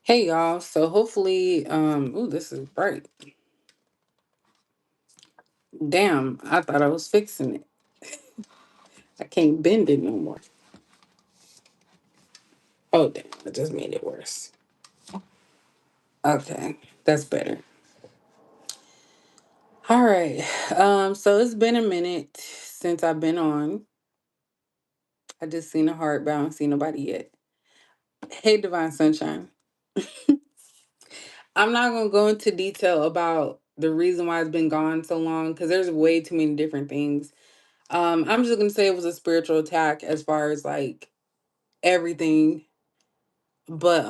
Hey y'all, so hopefully, ooh, this is bright. Damn, I thought I was fixing it. I can't bend it no more. Oh damn, I just made it worse. Okay, that's better. All right. So it's been a minute since I've been on. I just seen a heart, but I don't see nobody yet. Hey Divine Sunshine. I'm not gonna go into detail about the reason why it's been gone so long because there's way too many different things. I'm just gonna say it was a spiritual attack as far as like everything. But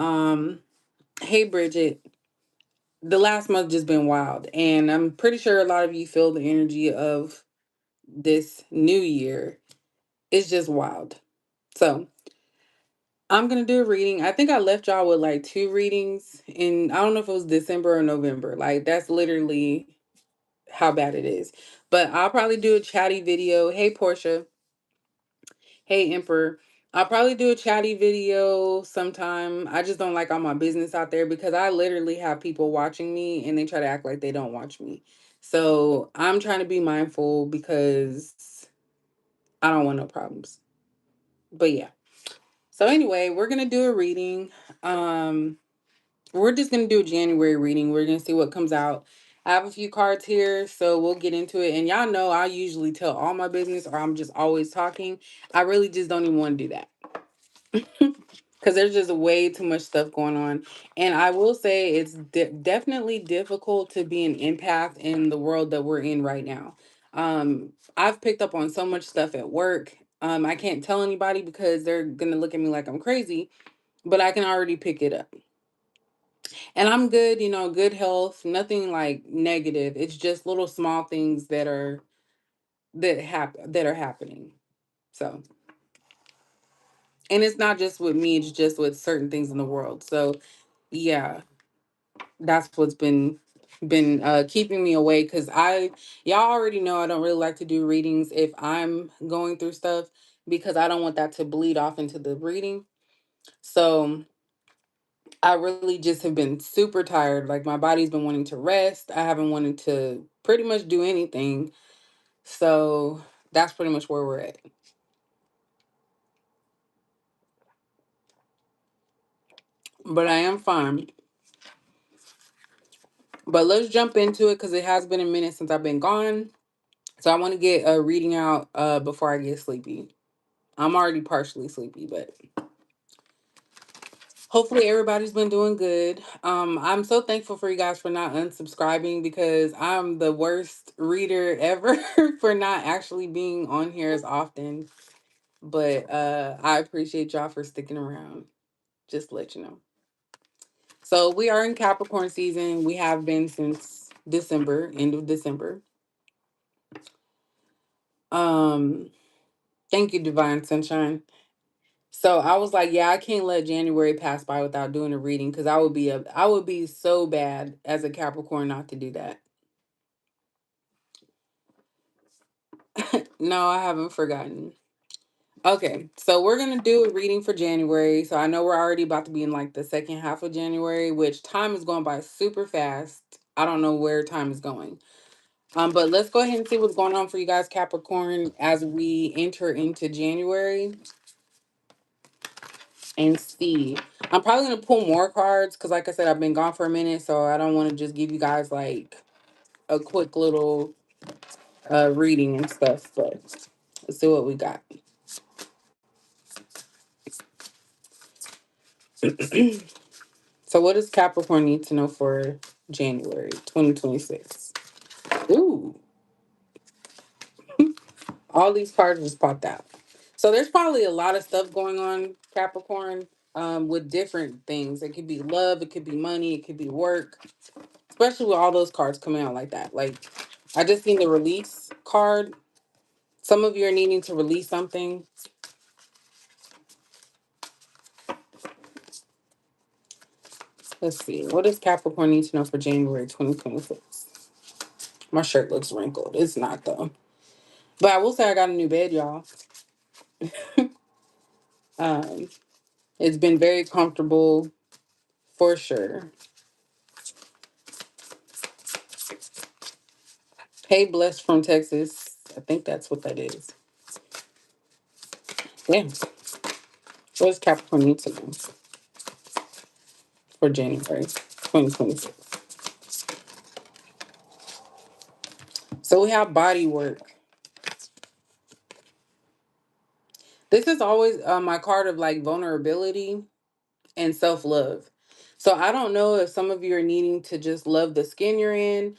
hey Bridget, the last month just been wild, and I'm pretty sure a lot of you feel the energy of this new year. It's just wild. So I'm gonna do a reading. I think I left y'all with like two readings, and I don't know if it was December or November. Like that's literally how bad it is. But I'll probably do a chatty video. Hey Portia. Hey, Emperor. I'll probably do a chatty video sometime. I just don't like all my business out there because I literally have people watching me and they try to act like they don't watch me. So I'm trying to be mindful because I don't want no problems. But yeah. So anyway, we're gonna do a reading. Um, we're just gonna do a January reading. We're gonna see what comes out. I have a few cards here, so we'll get into it. And y'all know I usually tell all my business or I'm just always talking. I really just don't even want to do that. Because there's just way too much stuff going on. And I will say it's definitely difficult to be an empath in the world that we're in right now. I've picked up on so much stuff at work. I can't tell anybody because they're going to look at me like I'm crazy, but I can already pick it up. And I'm good, good health, nothing like negative. It's just little small things that are happening. So, and it's not just with me, it's just with certain things in the world. So, yeah, that's what's been keeping me awake because y'all already know I don't really like to do readings if I'm going through stuff because I don't want that to bleed off into the reading. So I really just have been super tired. Like my body's been wanting to rest. I haven't wanted to pretty much do anything. So that's pretty much where we're at. But I am fine. But let's jump into it because it has been a minute since I've been gone. So I want to get a reading out before I get sleepy. I'm already partially sleepy, but hopefully everybody's been doing good. I'm so thankful for you guys for not unsubscribing because I'm the worst reader ever for not actually being on here as often. But I appreciate y'all for sticking around. Just to let you know. So we are in Capricorn season. We have been since December, end of December. Um, thank you, Divine Sunshine. So I was like, yeah, I can't let January pass by without doing a reading because I would be so bad as a Capricorn not to do that. No, I haven't forgotten. Okay, so we're gonna do a reading for January. So I know we're already about to be in like the second half of January, which time is going by super fast. I don't know where time is going. But let's go ahead and see what's going on for you guys, Capricorn, as we enter into January and see. I'm probably gonna pull more cards because, like I said, I've been gone for a minute, so I don't want to just give you guys like a quick little reading and stuff. But let's see what we got. So, what does Capricorn need to know for January 2026? Ooh, all these cards just popped out. So, there's probably a lot of stuff going on, Capricorn, with different things. It could be love, it could be money, it could be work, especially with all those cards coming out like that. Like, I just seen the release card. Some of you are needing to release something. Let's see. What does Capricorn need to know for January 2026? My shirt looks wrinkled. It's not though. But I will say I got a new bed, y'all. Um, it's been very comfortable. For sure. Hey, blessed from Texas. I think that's what that is. Yeah. What does Capricorn need to know for January 2026? So we have body work. This is always my card of like vulnerability and self love. So I don't know if some of you are needing to just love the skin you're in.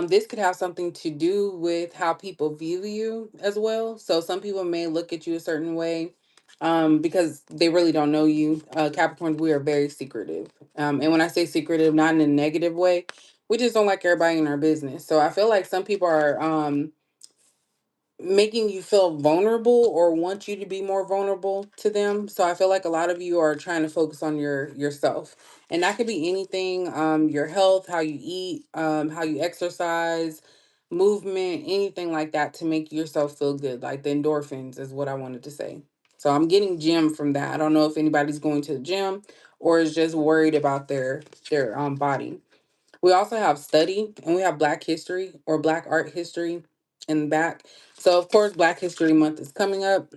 This could have something to do with how people view you as well. So some people may look at you a certain way because they really don't know you. Capricorns, we are very secretive. And when I say secretive, not in a negative way, we just don't like everybody in our business. So I feel like some people are making you feel vulnerable or want you to be more vulnerable to them. So I feel like a lot of you are trying to focus on yourself. And that could be anything, your health, how you eat, how you exercise, movement, anything like that to make yourself feel good. Like the endorphins is what I wanted to say. So I'm getting gym from that. I don't know if anybody's going to the gym or is just worried about their body. We also have study and we have Black history or Black art history in the back. So, of course, Black History Month is coming up.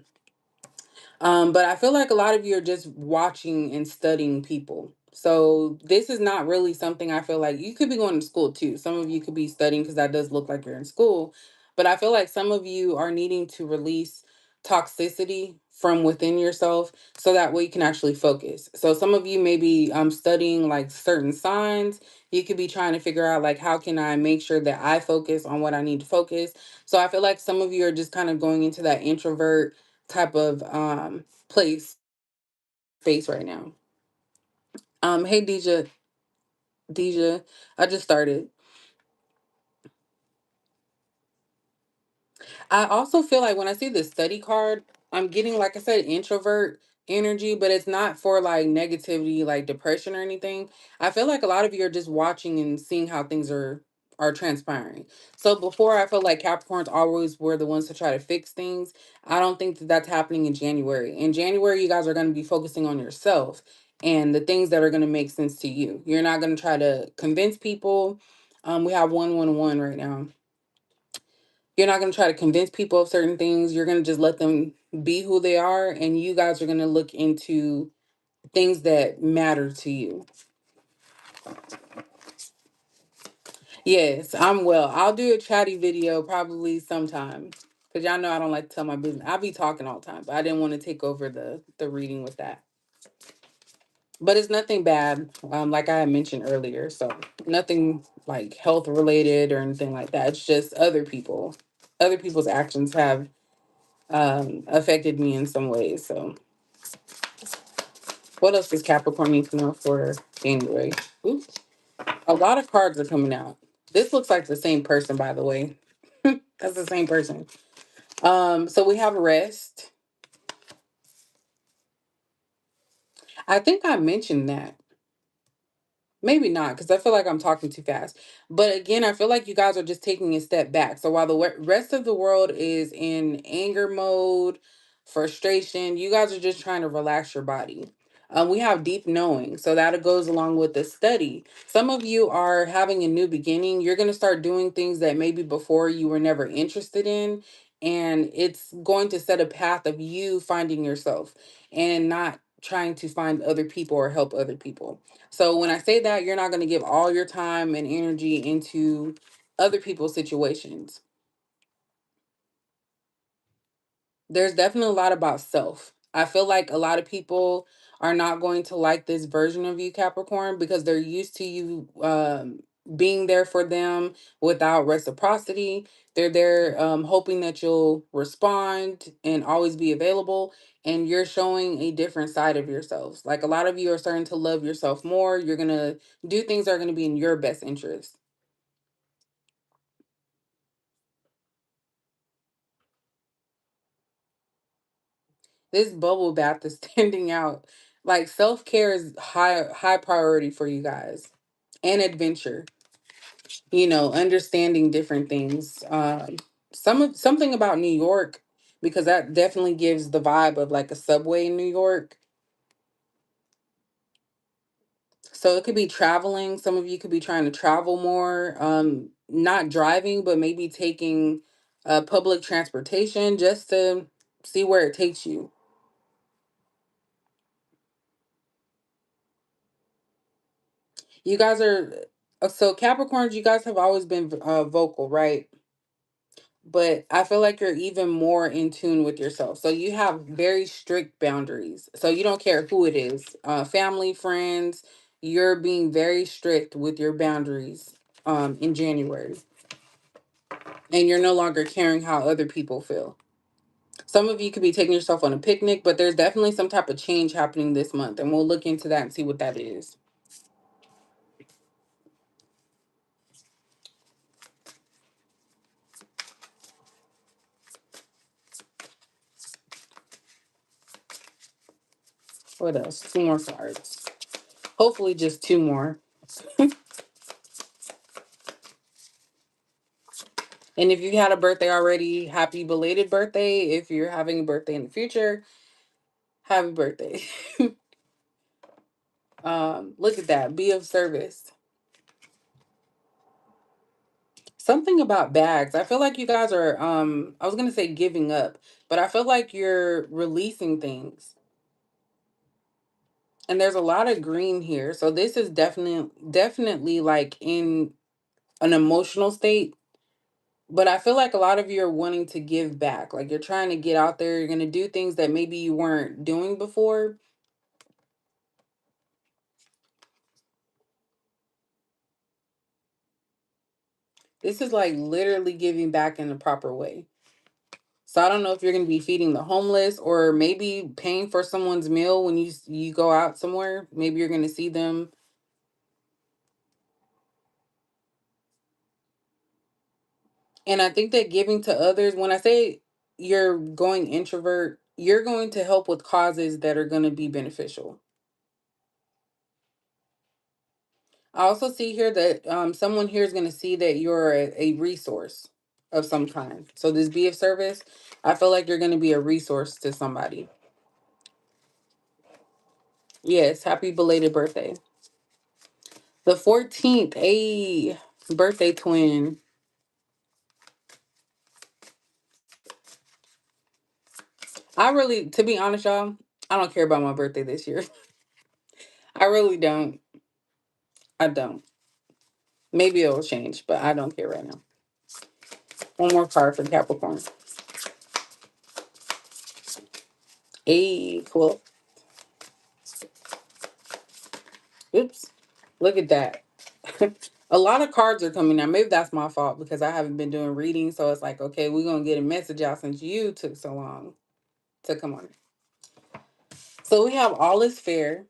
But I feel like a lot of you are just watching and studying people. So, this is not really something I feel like you could be going to school too. Some of you could be studying because that does look like you're in school. But I feel like some of you are needing to release toxicity from within yourself so that way you can actually focus. So some of you may be studying like certain signs. You could be trying to figure out like how can I make sure that I focus on what I need to focus. So I feel like some of you are just kind of going into that introvert type of place space right now. Hey Deja, I just started. I also feel like when I see the study card, I'm getting, like I said, introvert energy, but it's not for like negativity, like depression or anything. I feel like a lot of you are just watching and seeing how things are transpiring. So before, I felt like Capricorns always were the ones to try to fix things. I don't think that that's happening in January. In January, you guys are going to be focusing on yourself and the things that are going to make sense to you. You're not going to try to convince people. We have 111 right now. You're not going to try to convince people of certain things. You're going to just let them be who they are. And you guys are going to look into things that matter to you. Yes, I'm well. I'll do a chatty video probably sometime. Because y'all know I don't like to tell my business. I'll be talking all the time. But I didn't want to take over the reading with that. But it's nothing bad, like I had mentioned earlier. So nothing like health related or anything like that. It's just other people. Other people's actions have affected me in some ways. So what else does Capricorn need to know for January? Oops. A lot of cards are coming out. This looks like the same person, by the way. That's the same person. So we have rest. I think I mentioned that. Maybe not, because I feel like I'm talking too fast. But again, I feel like you guys are just taking a step back. So while the rest of the world is in anger mode, frustration, you guys are just trying to relax your body. We have deep knowing. So that goes along with the study. Some of you are having a new beginning. You're going to start doing things that maybe before you were never interested in. And it's going to set a path of you finding yourself and not trying to find other people or help other people. So when I say that, you're not going to give all your time and energy into other people's situations. There's definitely a lot about self. I feel like a lot of people are not going to like this version of you, Capricorn, because they're used to you being there for them without reciprocity. They're there hoping that you'll respond and always be available. And you're showing a different side of yourselves. Like a lot of you are starting to love yourself more. You're going to do things that are going to be in your best interest. This bubble bath is standing out. Like self-care is high priority for you guys. And adventure. Understanding different things. Something about New York, because that definitely gives the vibe of like a subway in New York. So it could be traveling. Some of you could be trying to travel more, not driving, but maybe taking public transportation just to see where it takes you. You guys are, so Capricorns, you guys have always been vocal, right? But I feel like you're even more in tune with yourself. So you have very strict boundaries. So you don't care who it is, family, friends. You're being very strict with your boundaries in January, and you're no longer caring how other people feel. Some of you could be taking yourself on a picnic, but there's definitely some type of change happening this month, and we'll look into that and see what that is. What else? Two more cards. Hopefully, just two more. And if you had a birthday already, happy belated birthday. If you're having a birthday in the future, happy birthday. Look at that. Be of service. Something about bags. I feel like you guys are I was gonna say giving up, but I feel like you're releasing things. And there's a lot of green here. So this is definitely like in an emotional state. But I feel like a lot of you are wanting to give back. Like you're trying to get out there. You're gonna do things that maybe you weren't doing before. This is like literally giving back in the proper way. So I don't know if you're going to be feeding the homeless or maybe paying for someone's meal when you go out somewhere. Maybe you're going to see them. And I think that giving to others, when I say you're going introvert, you're going to help with causes that are going to be beneficial. I also see here that someone here is going to see that you're a resource of some kind. So this be of service, I feel like you're going to be a resource to somebody. Yes, happy belated birthday. The 14th, a birthday twin. I really, to be honest, y'all, I don't care about my birthday this year. I really don't. I don't. Maybe it'll change, but I don't care right now. One more card for Capricorn. A cool. Oops. Look at that. A lot of cards are coming now. Maybe that's my fault because I haven't been doing reading. So it's like, okay, we're going to get a message out since you took so long to come on. So we have all is fair.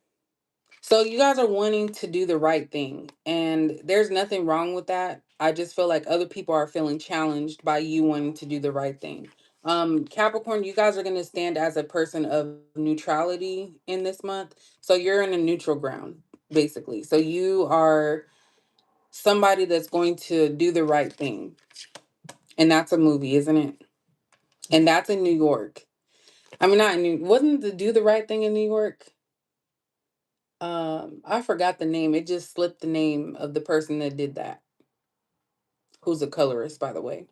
So you guys are wanting to do the right thing, and there's nothing wrong with that. I just feel like other people are feeling challenged by you wanting to do the right thing. Capricorn, you guys are going to stand as a person of neutrality in this month. So you're in a neutral ground, basically. So you are somebody that's going to do the right thing. And that's a movie, isn't it? And that's in New York. I mean, not in New, wasn't the do the right thing in New York? I forgot the name. It just slipped the name of the person that did that, who's a colorist, by the way.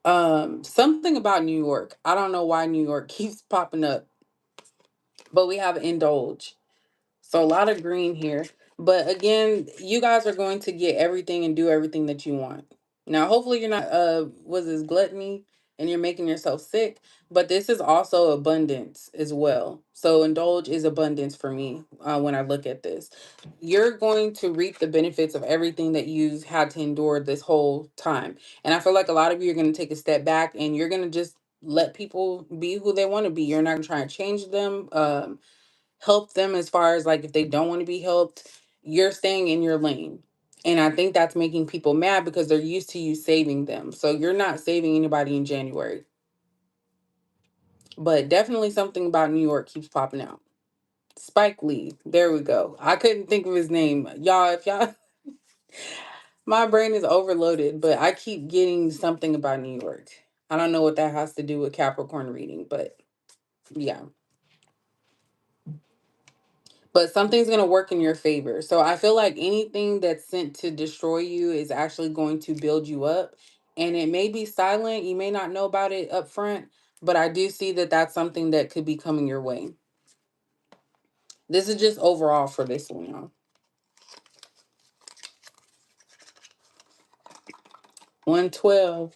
Something about New York. I don't know why New York keeps popping up, but we have indulge. So a lot of green here. But again, you guys are going to get everything and do everything that you want. Now, hopefully you're not was this gluttony and you're making yourself sick, but this is also abundance as well. So indulge is abundance for me when I look at this. You're going to reap the benefits of everything that you've had to endure this whole time. And I feel like a lot of you are going to take a step back and you're going to just let people be who they want to be. You're not going to try and change them. Help them as far as like if they don't want to be helped, you're staying in your lane. And I think that's making people mad because they're used to you saving them. So you're not saving anybody in January. But definitely something about New York keeps popping out. Spike Lee. There we go. I couldn't think of his name. Y'all, if y'all my brain is overloaded, but I keep getting something about New York. I don't know what that has to do with Capricorn reading, but yeah. but something's going to work in your favor. So I feel like anything that's sent to destroy you is actually going to build you up. And it may be silent. You may not know about it up front, but I do see that that's something that could be coming your way. This is just overall for this one, y'all. 112.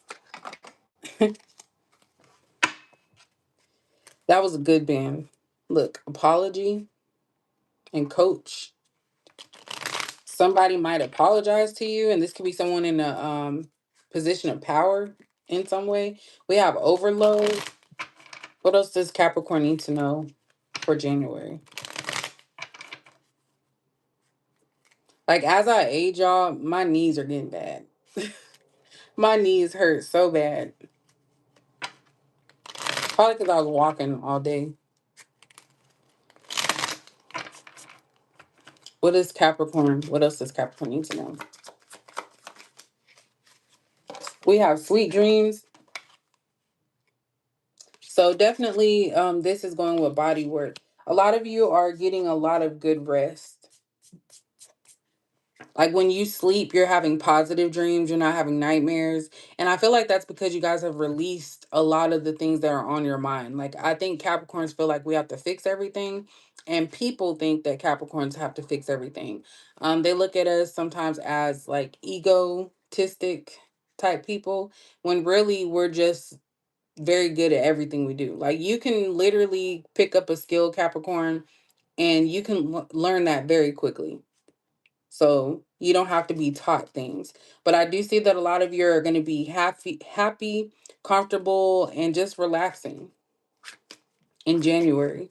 That was a good band. Look, apology and coach. Somebody might apologize to you, and this could be someone in a position of power in some way. We have overload. What else does Capricorn need to know for January? Like, as I age, y'all, my knees are getting bad. My knees hurt so bad. Probably because I was walking all day. What is Capricorn? What else does Capricorn need to know? We have sweet dreams. So definitely, this is going with body work. A lot of you are getting a lot of good rest. Like when you sleep, you're having positive dreams, you're not having nightmares. And I feel like that's because you guys have released a lot of the things that are on your mind. Like, I think Capricorns feel like we have to fix everything, and people think that Capricorns have to fix everything. They look at us sometimes as like egotistic type people, when really we're just very good at everything we do. Like, you can literally pick up a skill, Capricorn, and you can learn that very quickly. So you don't have to be taught things. But I do see that a lot of you are going to be happy, comfortable, and just relaxing in January.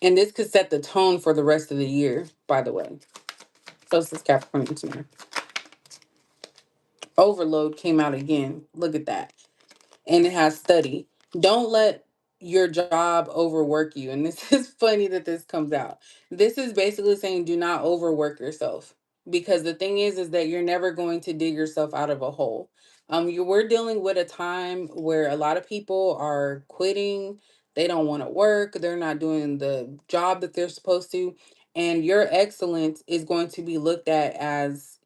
And this could set the tone for the rest of the year, by the way. So this is Capricorn tonight. Overload came out again. Look at that. And it has study. Don't let your job overwork you. And this is funny that this comes out. This is basically saying do not overwork yourself. Because the thing is that you're never going to dig yourself out of a hole. We're dealing with a time where a lot of people are quitting. They don't want to work. They're not doing the job that they're supposed to. And your excellence is going to be looked at as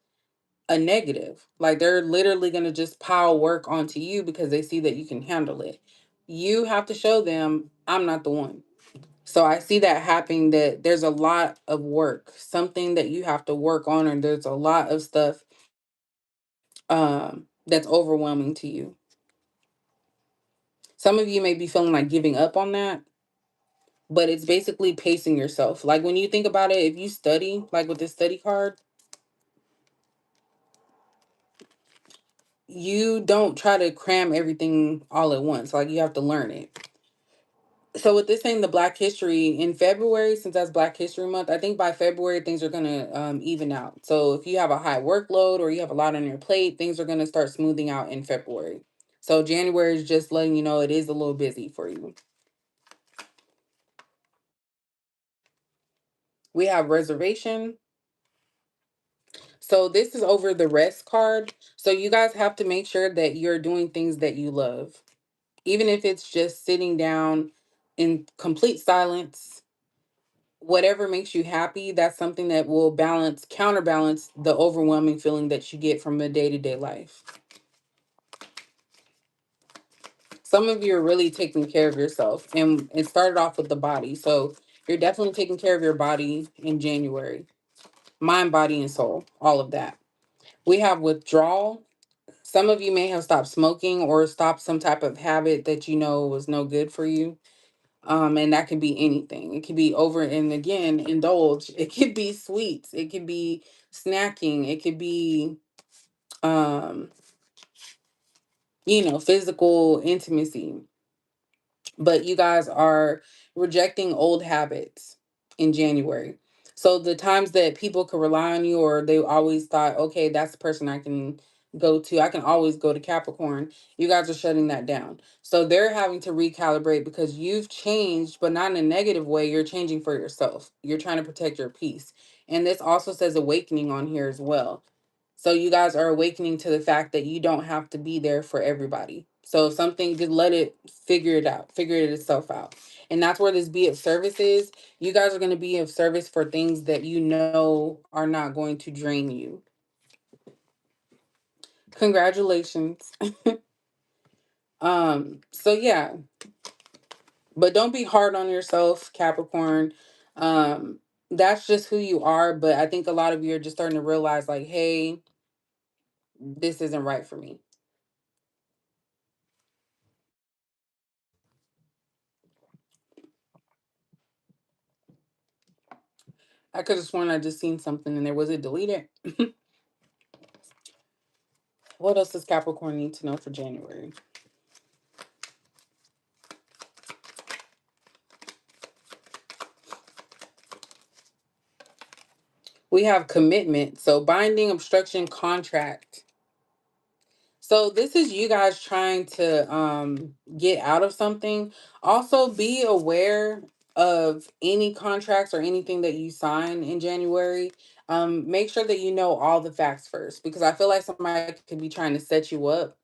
a negative. Like, they're literally going to just pile work onto you because they see that you can handle it. You have to show them, I'm not the one. So I see that happening, that there's a lot of work, something that you have to work on, and there's a lot of stuff that's overwhelming to you. Some of you may be feeling like giving up on that, but it's basically pacing yourself. Like, when you think about it, if you study, like with this study card, you don't try to cram everything all at once. Like, you have to learn it. So with this thing, the Black History in February, since that's Black History Month, I think by February things are gonna even out. So if you have a high workload or you have a lot on your plate, things are gonna start smoothing out in February. So January is just letting you know it is a little busy for you. We have reservation. So this is over the rest card. So you guys have to make sure that you're doing things that you love, even if it's just sitting down in complete silence. Whatever makes you happy, that's something that will counterbalance the overwhelming feeling that you get from a day-to-day life. Some of you are really taking care of yourself, and it started off with the body. So you're definitely taking care of your body in January. Mind, body, and soul, all of that. We have withdrawal. Some of you may have stopped smoking or stopped some type of habit that you know was no good for you. And that could be anything. It could be over and again, indulge. It could be sweets. It could be snacking. It could be, um, physical intimacy. But you guys are rejecting old habits in January. So the times that people could rely on you, or they always thought, okay, that's the person I can go to. I can always go to Capricorn. You guys are shutting that down. So they're having to recalibrate because you've changed, but not in a negative way. You're changing for yourself. You're trying to protect your peace. And this also says awakening on here as well. So you guys are awakening to the fact that you don't have to be there for everybody. So if something, just let it figure it out, figure it itself out. And that's where this be of service is. You guys are going to be of service for things that you know are not going to drain you. Congratulations. So yeah, but don't be hard on yourself, Capricorn. Um, that's just who you are. But I think a lot of you are just starting to realize, like, hey, this isn't right for me. I could have sworn I just seen something and there was it deleted. What else does Capricorn need to know for January? We have commitment. So binding, obstruction, contract. So this is you guys trying to get out of something. Also be aware of any contracts or anything that you sign in January. Make sure that you know all the facts first, because I feel like somebody could be trying to set you up.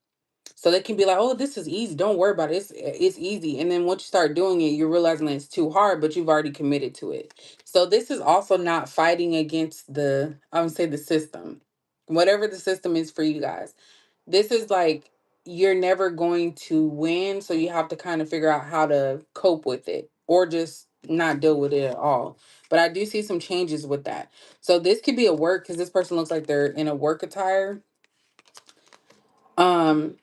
So they can be like, "Oh, this is easy. Don't worry about it. It's easy." And then once you start doing it, you're realizing that it's too hard, but you've already committed to it. So this is also not fighting against the, I would say, the system. Whatever the system is for you guys. This is like you're never going to win, so you have to kind of figure out how to cope with it or just not deal with it at all. But I do see some changes with that. So this could be a work, because this person looks like they're in a work attire. Um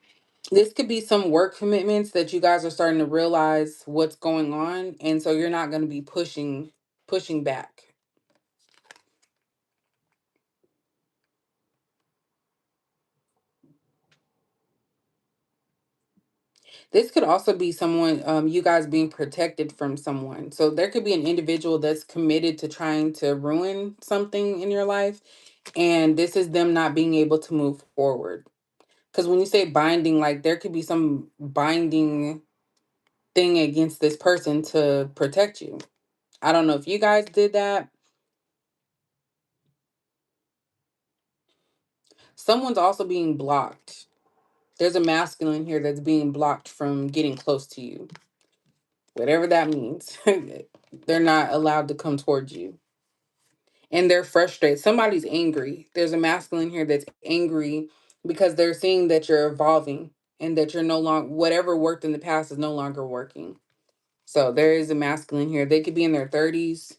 this could be some work commitments that you guys are starting to realize what's going on, and so you're not going to be pushing back. This could also be someone, you guys being protected from someone. So there could be an individual that's committed to trying to ruin something in your life, and this is them not being able to move forward. Because when you say binding, like there could be some binding thing against this person to protect you. I don't know if you guys did that. Someone's also being blocked. There's a masculine here that's being blocked from getting close to you, whatever that means. They're not allowed to come towards you. And they're frustrated. Somebody's angry. There's a masculine here that's angry because they're seeing that you're evolving and that you're no longer, whatever worked in the past is no longer working. So there is a masculine here. They could be in their 30s.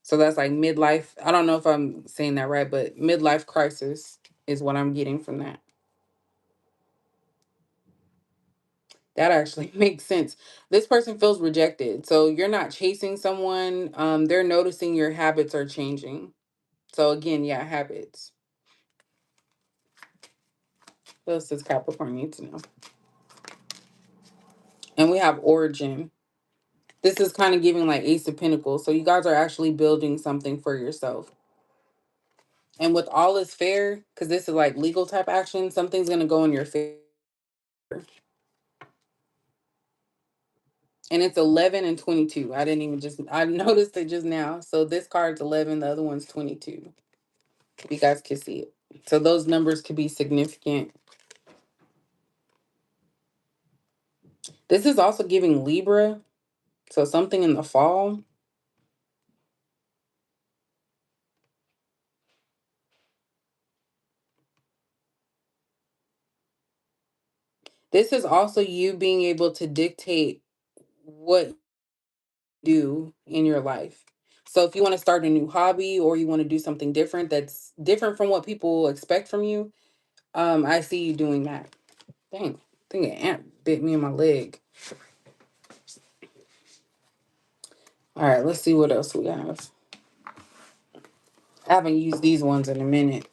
So that's like midlife. I don't know if I'm saying that right, but midlife crisis is what I'm getting from that. That actually makes sense. This person feels rejected. So you're not chasing someone. They're noticing your habits are changing. So again, yeah, habits. What else does Capricorn need to know? And we have origin. This is kind of giving like Ace of Pentacles. So you guys are actually building something for yourself. And with all is fair, because this is like legal type action, something's gonna go in your favor. And it's 11 and 22. I didn't even just, I noticed it just now. So this card's 11, the other one's 22. If you guys can see it. So those numbers could be significant. This is also giving Libra. So something in the fall. This is also you being able to dictate what you do in your life. So if you want to start a new hobby or you want to do something different that's different from what people expect from you, I see you doing that. Dang, I think an ant bit me in my leg. All right, let's see what else we have. I haven't used these ones in a minute.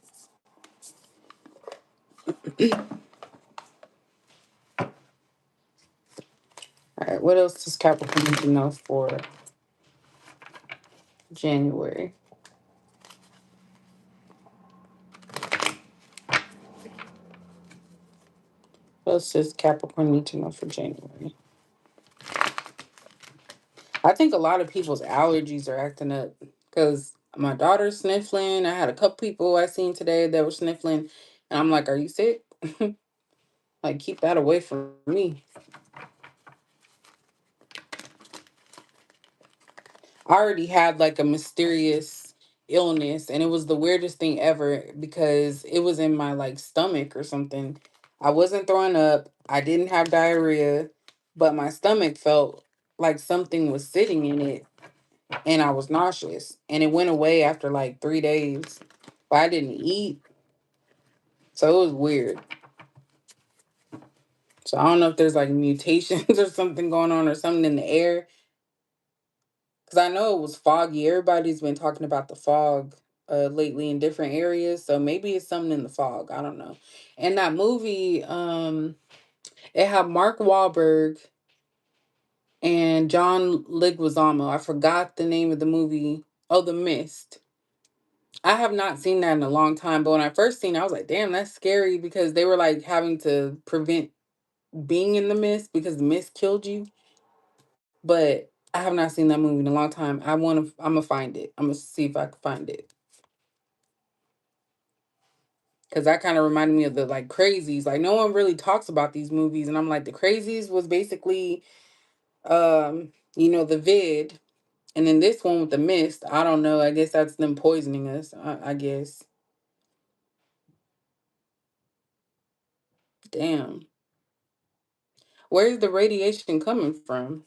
All right, what else does Capricorn need to know for January? What else does Capricorn need to know for January? I think a lot of people's allergies are acting up because my daughter's sniffling. I had a couple people I seen today that were sniffling, and I'm like, "Are you sick?" Like, keep that away from me. I already had like a mysterious illness, and it was the weirdest thing ever because it was in my like stomach or something. I wasn't throwing up, I didn't have diarrhea, but my stomach felt like something was sitting in it, and I was nauseous. And it went away after like 3 days. But I didn't eat. So it was weird. So I don't know if there's like mutations or something going on or something in the air. Because I know it was foggy. Everybody's been talking about the fog lately in different areas. So maybe it's something in the fog. I don't know. And that movie, it had Mark Wahlberg and John Leguizamo. I forgot the name of the movie. Oh, The Mist. I have not seen that in a long time. But when I first seen it, I was like, damn, that's scary because they were like having to prevent being in the mist because the mist killed you. But I have not seen that movie in a long time. I'm gonna find it. I'm gonna see if I can find it. Cause that kind of reminded me of the like crazies. Like no one really talks about these movies, and I'm like the crazies was basically, the vid, and then this one with the mist. I don't know. I guess that's them poisoning us. I guess. Damn. Where's the radiation coming from?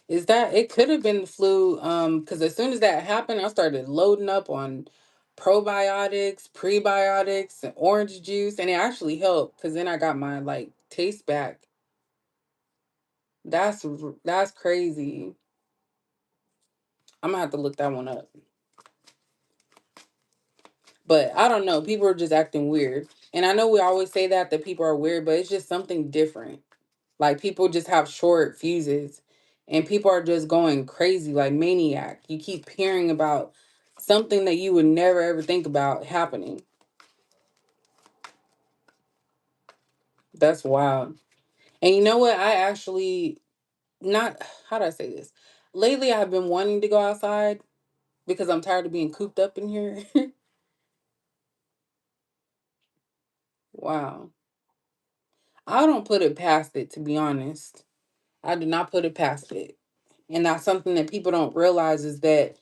Is that it could have been the flu? Because as soon as that happened, I started loading up on probiotics, prebiotics, and orange juice, and it actually helped. Because then I got my like taste back. That's crazy. I'm gonna have to look that one up. But I don't know. People are just acting weird, and I know we always say that people are weird, but it's just something different. Like people just have short fuses, and people are just going crazy like maniac. You keep hearing about something that you would never ever think about happening. That's wild. And you know what? I actually not how do I say this? Lately, I've been wanting to go outside because I'm tired of being cooped up in here. Wow. I don't put it past it, to be honest. I do not put it past it. And that's something that people don't realize is that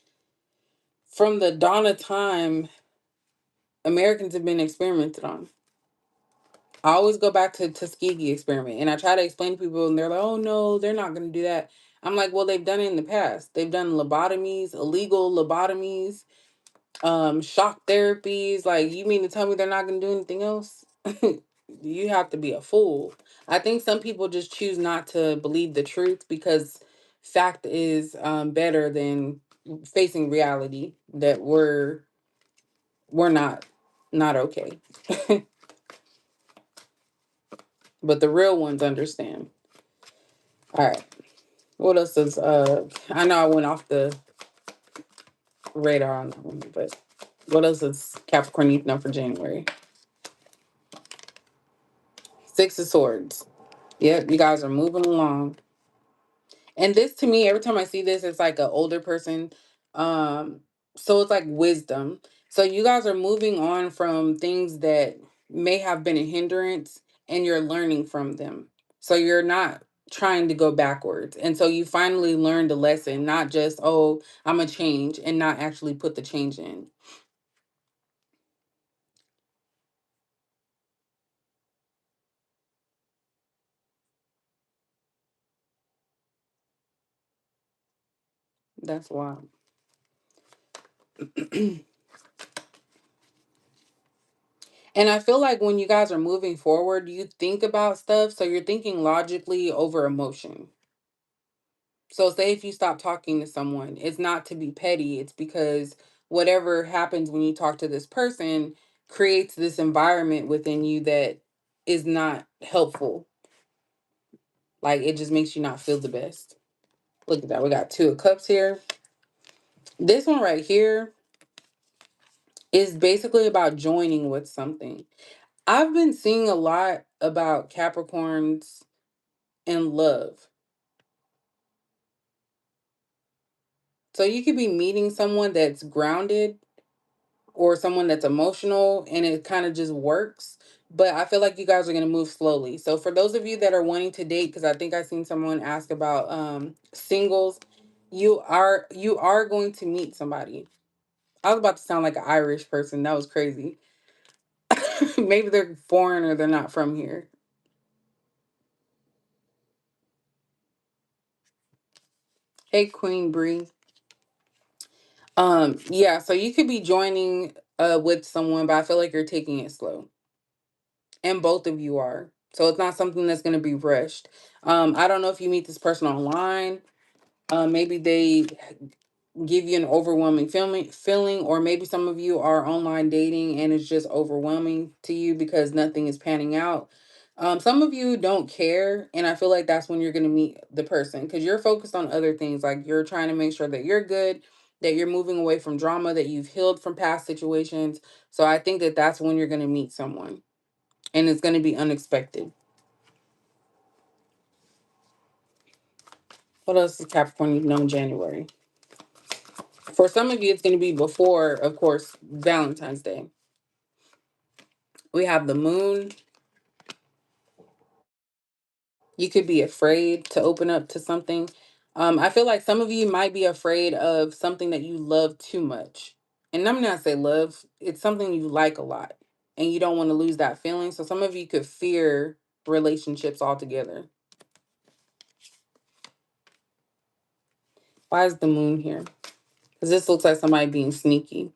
from the dawn of time, Americans have been experimented on. I always go back to Tuskegee experiment, and I try to explain to people, and they're like, "Oh no, they're not going to do that." I'm like, "Well, they've done it in the past. They've done lobotomies, illegal lobotomies, shock therapies. Like, you mean to tell me they're not going to do anything else?" You have to be a fool. I think some people just choose not to believe the truth because fact is better than facing reality that we're not okay. But the real ones understand. All right. What else is I know I went off the radar on that one, but what else is Capricorn need to know for January? Six of Swords. Yep, you guys are moving along. And this to me, every time I see this, it's like an older person. Um, so it's like wisdom. So you guys are moving on from things that may have been a hindrance and you're learning from them. So you're not trying to go backwards. And so you finally learned a lesson, not just, oh, I'm a change and not actually put the change in. That's wild. And I feel like when you guys are moving forward, you think about stuff. So you're thinking logically over emotion. So say if you stop talking to someone, it's not to be petty. It's because whatever happens when you talk to this person creates this environment within you that is not helpful. Like it just makes you not feel the best. Look at that. We got two of cups here. This one right here is basically about joining with something. I've been seeing a lot about Capricorns and love. So you could be meeting someone that's grounded or someone that's emotional and it kind of just works. But I feel like you guys are going to move slowly. So for those of you that are wanting to date, because I think I seen someone ask about singles, you are going to meet somebody. I was about to sound like an Irish person. That was crazy. Maybe they're foreign or they're not from here. Hey, Queen Bree. Yeah, so you could be joining with someone, but I feel like you're taking it slow. And both of you are. So it's not something that's gonna be rushed. I don't know if you meet this person online. Maybe they give you an overwhelming feeling, or maybe some of you are online dating and it's just overwhelming to you because nothing is panning out. Some of you don't care, and I feel like that's when you're going to meet the person because you're focused on other things. Like you're trying to make sure that you're good, that you're moving away from drama, that you've healed from past situations. So I think that that's when you're going to meet someone, and it's going to be unexpected. What else is Capricorn you've known January? For some of you, it's going to be before, of course, Valentine's Day. We have the moon. You could be afraid to open up to something. I feel like some of you might be afraid of something that you love too much. And I'm not say love, it's something you like a lot and you don't want to lose that feeling. So some of you could fear relationships altogether. Why is the moon here? Because this looks like somebody being sneaky.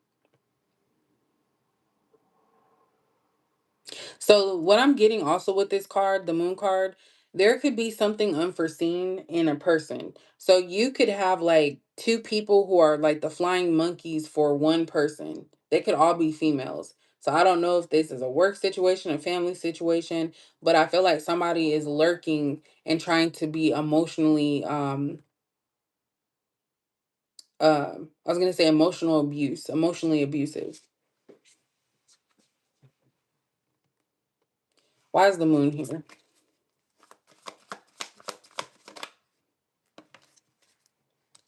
So what I'm getting also with this card, the moon card, there could be something unforeseen in a person. So you could have like two people who are like the flying monkeys for one person. They could all be females. So I don't know if this is a work situation, a family situation, but I feel like somebody is lurking and trying to be emotionally I was going to say emotional abuse, emotionally abusive. Why is the moon here?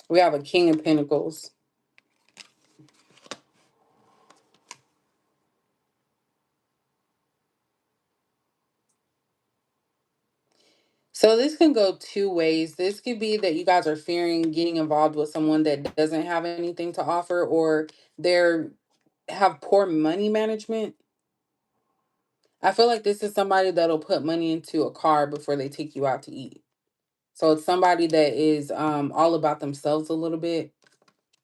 We have a king of pentacles. So this can go two ways. This could be that you guys are fearing getting involved with someone that doesn't have anything to offer, or they're have poor money management. I feel like this is somebody that'll put money into a car before they take you out to eat. So it's somebody that is all about themselves a little bit.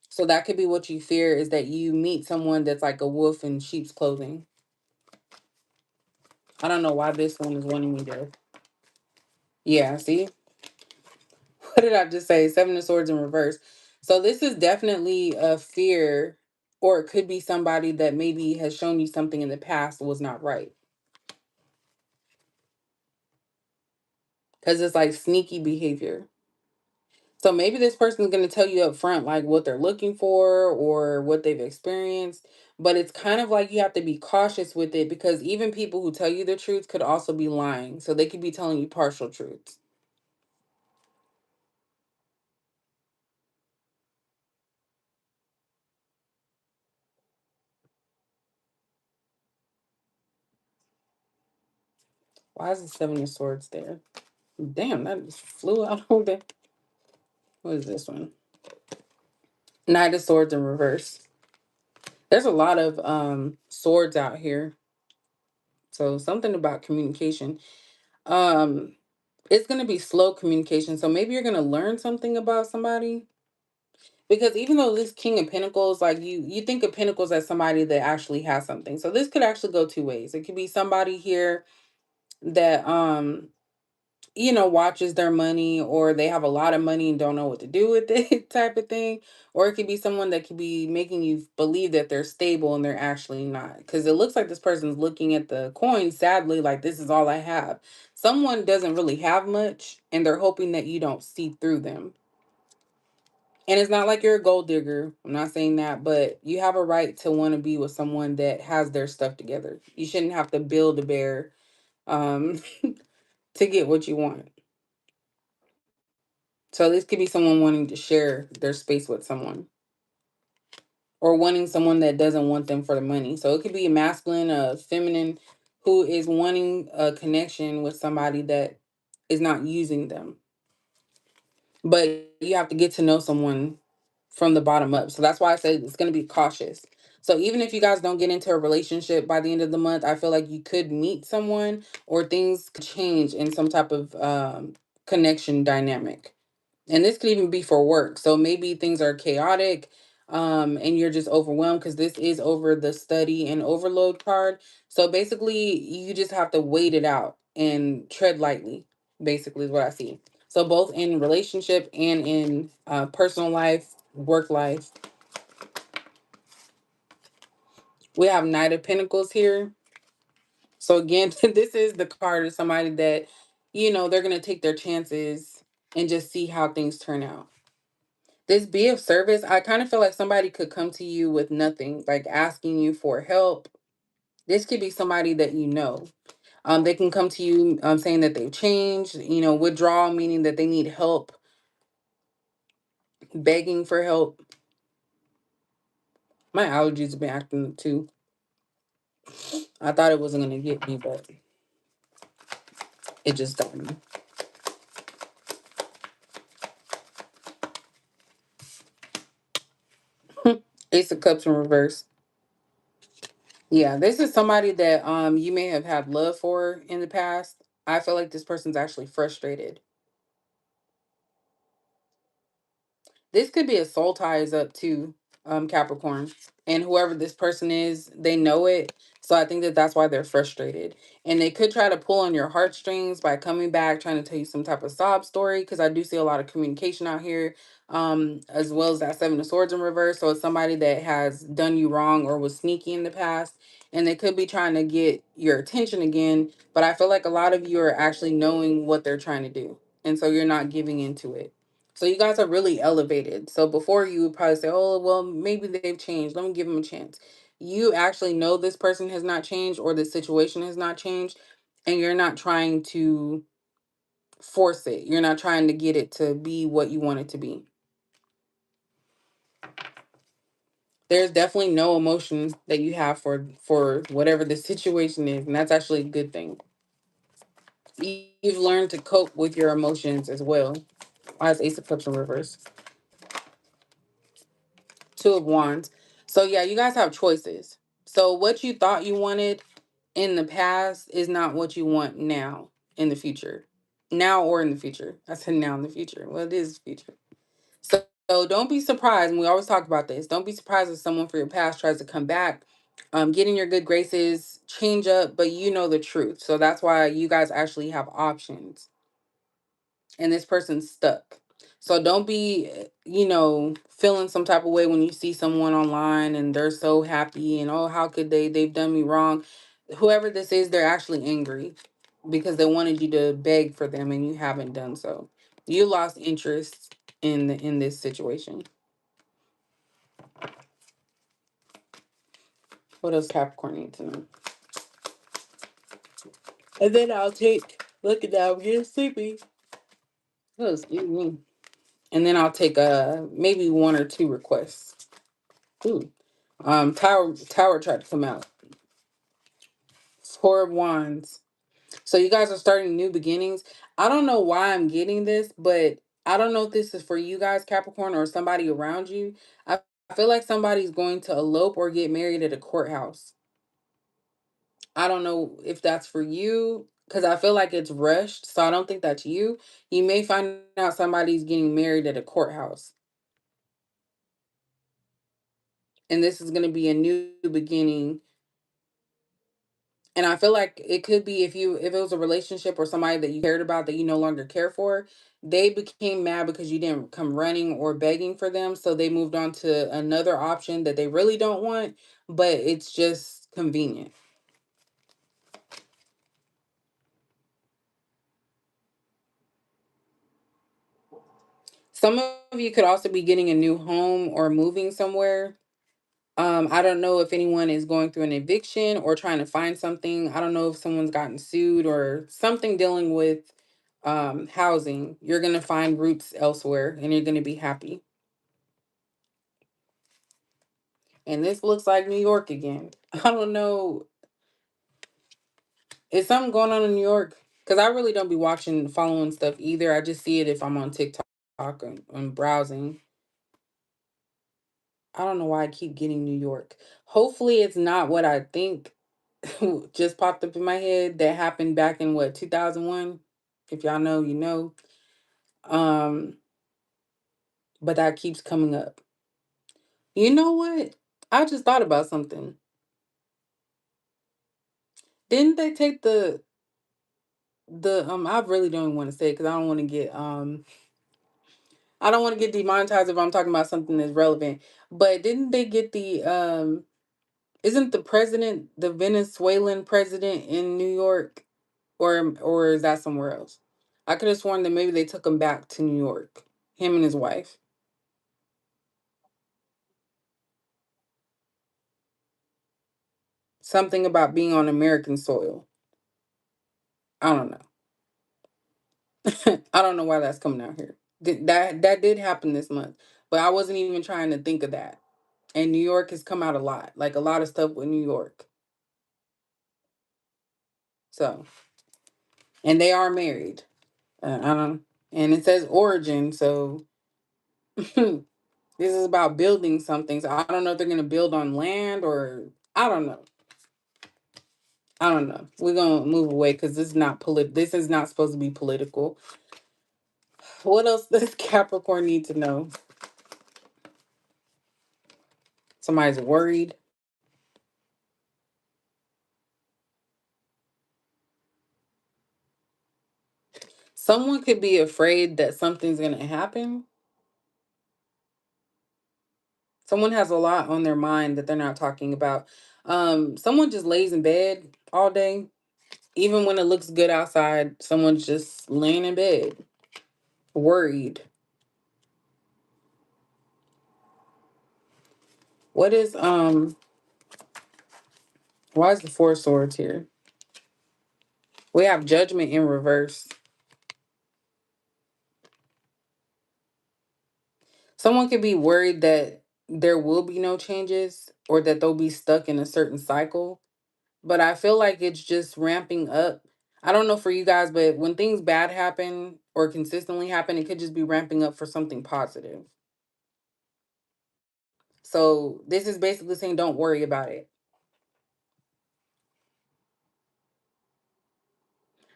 So that could be what you fear, is that you meet someone that's like a wolf in sheep's clothing. I don't know why this one is wanting me to. Yeah, see? What did I just say? Seven of Swords in reverse. So this is definitely a fear, or it could be somebody that maybe has shown you something in the past was not right. Because it's like sneaky behavior. So maybe this person is going to tell you up front, like what they're looking for or what they've experienced. But it's kind of like you have to be cautious with it, because even people who tell you the truth could also be lying. So they could be telling you partial truths. Why is the Seven of Swords there? Damn, that just flew out over there. What is this one? Knight of Swords in reverse. There's a lot of swords out here. So something about communication. Um it's going to be slow communication. So maybe you're going to learn something about somebody, because even though this King of Pentacles, like you think of Pentacles as somebody that actually has something. So this could actually go two ways. It could be somebody here that watches their money, or they have a lot of money and don't know what to do with it type of thing. Or it could be someone that could be making you believe that they're stable and they're actually not. Because it looks like this person's looking at the coin, sadly, like this is all I have. Someone doesn't really have much and they're hoping that you don't see through them. And it's not like you're a gold digger. I'm not saying that, but you have a right to want to be with someone that has their stuff together. You shouldn't have to build a bear um, to get what you want. So this could be someone wanting to share their space with someone. or wanting someone that doesn't want them for the money. So it could be a masculine, a feminine who is wanting a connection with somebody that is not using them. But you have to get to know someone from the bottom up. So that's why I said it's going to be cautious. So even if you guys don't get into a relationship by the end of the month, I feel like you could meet someone or things could change in some type of connection dynamic. And this could even be for work. So maybe things are chaotic, and you're just overwhelmed because this is over the study and overload card. So basically, you just have to wait it out and tread lightly, basically, is what I see. So both in relationship and in personal life, work life. We have Knight of Pentacles here. So again, this is the card of somebody that, they're going to take their chances and just see how things turn out. This be of service, I kind of feel like somebody could come to you with nothing, like asking you for help. This could be somebody that you know. They can come to you saying that they've changed, withdrawal, meaning that they need help, begging for help. My allergies have been acting up too. I thought it wasn't going to get me, but it just got me. Ace of Cups in reverse. Yeah, this is somebody that you may have had love for in the past. I feel like this person's actually frustrated. This could be a soul ties up too, Capricorn. And whoever this person is, they know it. So I think that that's why they're frustrated. And they could try to pull on your heartstrings by coming back, trying to tell you some type of sob story. Because I do see a lot of communication out here, as well as that Seven of Swords in reverse. So it's somebody that has done you wrong or was sneaky in the past. And they could be trying to get your attention again. But I feel like a lot of you are actually knowing what they're trying to do. And so you're not giving into it. So you guys are really elevated. So before you would probably say, oh, well, maybe they've changed. Let me give them a chance. You actually know this person has not changed or this situation has not changed. And you're not trying to force it. You're not trying to get it to be what you want it to be. There's definitely no emotions that you have for whatever the situation is. And that's actually a good thing. You've learned to cope with your emotions as well. As Ace of Cups in reverse. Two of Wands. So yeah, you guys have choices. So what you thought you wanted in the past is not what you want now in the future. Now or in the future. I said now in the future. Well, it is future. So don't be surprised, and we always talk about this. Don't be surprised if someone for your past tries to come back, get in your good graces, change up, but you know the truth. So that's why you guys actually have options. And this person's stuck. So don't be, feeling some type of way when you see someone online and they're so happy and, oh, how could they? They've done me wrong. Whoever this is, they're actually angry because they wanted you to beg for them and you haven't done so. You lost interest in this situation. What does Capricorn need to know? And then I'll take, look at that, I'm getting sleepy. Oh, excuse me. And then I'll take maybe one or two requests. Ooh. Tower tried to come out. Four of Wands. So you guys are starting new beginnings. I don't know why I'm getting this, but I don't know if this is for you guys, Capricorn, or somebody around you. I feel like somebody's going to elope or get married at a courthouse. I don't know if that's for you because I feel like it's rushed. So I don't think that's you. You may find out somebody's getting married at a courthouse. And this is going to be a new beginning. And I feel like it could be if it was a relationship or somebody that you cared about that you no longer care for, they became mad because you didn't come running or begging for them. So they moved on to another option that they really don't want, but it's just convenient. Some of you could also be getting a new home or moving somewhere. I don't know if anyone is going through an eviction or trying to find something. I don't know if someone's gotten sued or something dealing with housing. You're going to find roots elsewhere and you're going to be happy. And this looks like New York again. I don't know. Is something going on in New York? Because I really don't be watching, following stuff either. I just see it if I'm on TikTok and browsing. I don't know why I keep getting New York. Hopefully, it's not what I think just popped up in my head that happened back in what, 2001. If y'all know, you know. Um, but that keeps coming up. You know what? I just thought about something. Didn't they take the I really don't want to say because I don't want to get demonetized if I'm talking about something that's relevant. But didn't they get the isn't the president the Venezuelan president in New York, or is that somewhere else? I could have sworn that maybe they took him back to New York, him and his wife. Something about being on American soil. I don't know. I don't know why that's coming out here. That did happen this month, but I wasn't even trying to think of that. And New York has come out a lot, like a lot of stuff with New York. So, and they are married. I don't, and it says origin. So this is about building something. So I don't know if they're gonna build on land or I don't know. I don't know. We're gonna move away because this is not This is not supposed to be political. What else does Capricorn need to know? Somebody's worried. Someone could be afraid that something's gonna happen. Someone has a lot on their mind that they're not talking about. Someone just lays in bed all day. Even when it looks good outside, someone's just laying in bed, worried. What is why is the four of swords here? We have judgment in reverse. Someone could be worried that there will be no changes or that they'll be stuck in a certain cycle. But I feel like it's just ramping up. I don't know for you guys, but when things bad happen or consistently happen, it could just be ramping up for something positive. So this is basically saying don't worry about it.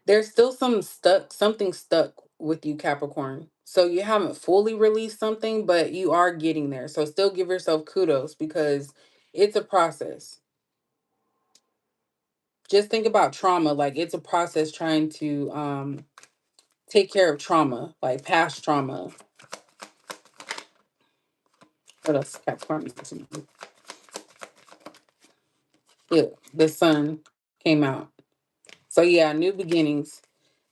There's still something stuck with you, Capricorn. So you haven't fully released something, but you are getting there. So still give yourself kudos because it's a process. Just think about trauma. Like it's a process trying to take care of trauma, like past trauma. What else, Capricorn? Yeah, the sun came out. So yeah, new beginnings.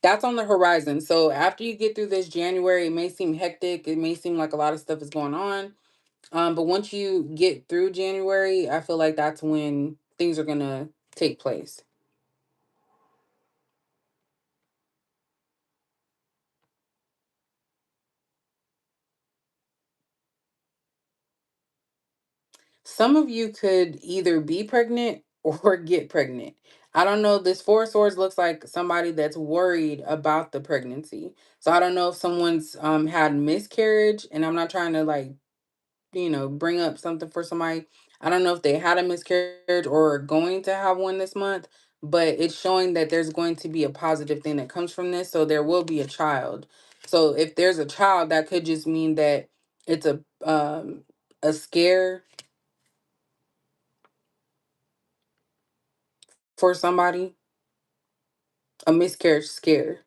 That's on the horizon. So after you get through this January, it may seem hectic. It may seem like a lot of stuff is going on. But once you get through January, I feel like that's when things are gonna take place. Some of you could either be pregnant or get pregnant. I don't know. This Four of Swords looks like somebody that's worried about the pregnancy. So I don't know if someone's had miscarriage, and I'm not trying to like bring up something for somebody. I don't know if they had a miscarriage or are going to have one this month, but it's showing that there's going to be a positive thing that comes from this. So there will be a child. So if there's a child, that could just mean that it's a scare for somebody, a miscarriage scare.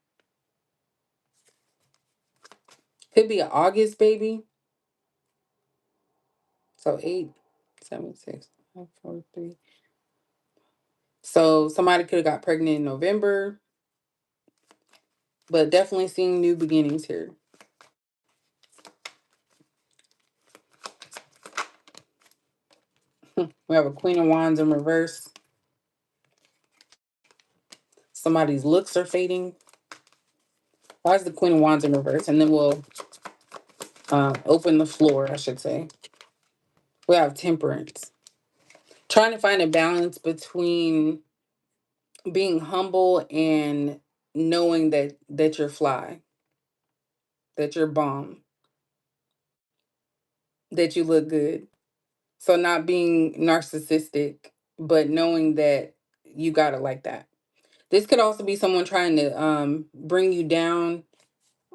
Could be an August baby. So 8, 7, 6, 5, 4, 3. So somebody could have got pregnant in November, but definitely seeing new beginnings here. We have a Queen of Wands in reverse. Somebody's looks are fading. Why is the Queen of Wands in reverse? And then we'll open the floor, I should say. We have Temperance. trying to find a balance between being humble and knowing that you're fly, that you're bomb, that you look good. So not being narcissistic, but knowing that you got it like that. This could also be someone trying to bring you down.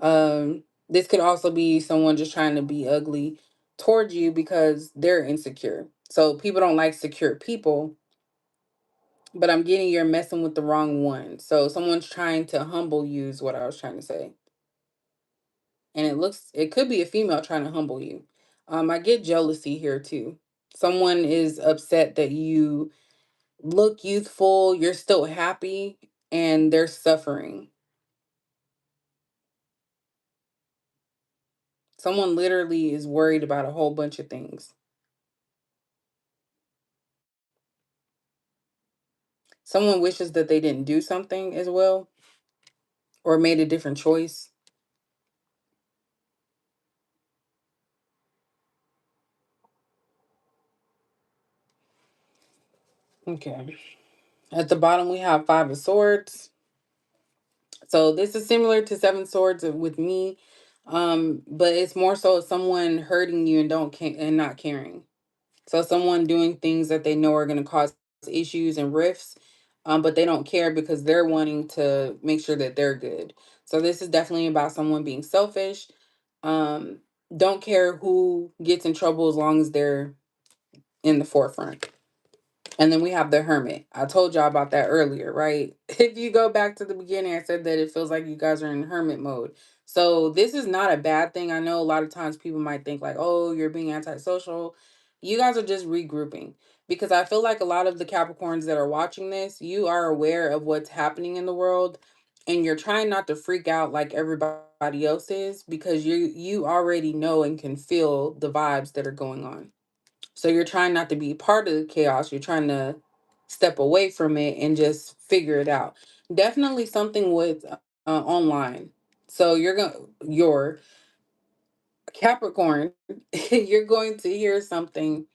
This could also be someone just trying to be ugly towards you because they're insecure. So people don't like secure people, but I'm getting you're messing with the wrong one. So someone's trying to humble you is what I was trying to say. And it could be a female trying to humble you. I get jealousy here too. Someone is upset that you look youthful, you're still happy, and they're suffering. Someone literally is worried about a whole bunch of things. Someone wishes that they didn't do something as well or made a different choice. Okay. At the bottom, we have Five of Swords. So this is similar to Seven Swords with me, but it's more so someone hurting you and and not caring. So someone doing things that they know are going to cause issues and rifts, but they don't care because they're wanting to make sure that they're good. So this is definitely about someone being selfish. Um, don't care who gets in trouble as long as they're in the forefront. And then we have the hermit. I told y'all about that earlier, right? If you go back to the beginning, I said that it feels like you guys are in hermit mode. So this is not a bad thing. I know a lot of times people might think like, oh, you're being antisocial. You guys are just regrouping. Because I feel like a lot of the Capricorns that are watching this, you are aware of what's happening in the world. And you're trying not to freak out like everybody else is because you already know and can feel the vibes that are going on. So you're trying not to be part of the chaos. You're trying to step away from it and just figure it out. Definitely something with online. So your Capricorn, you're going to hear something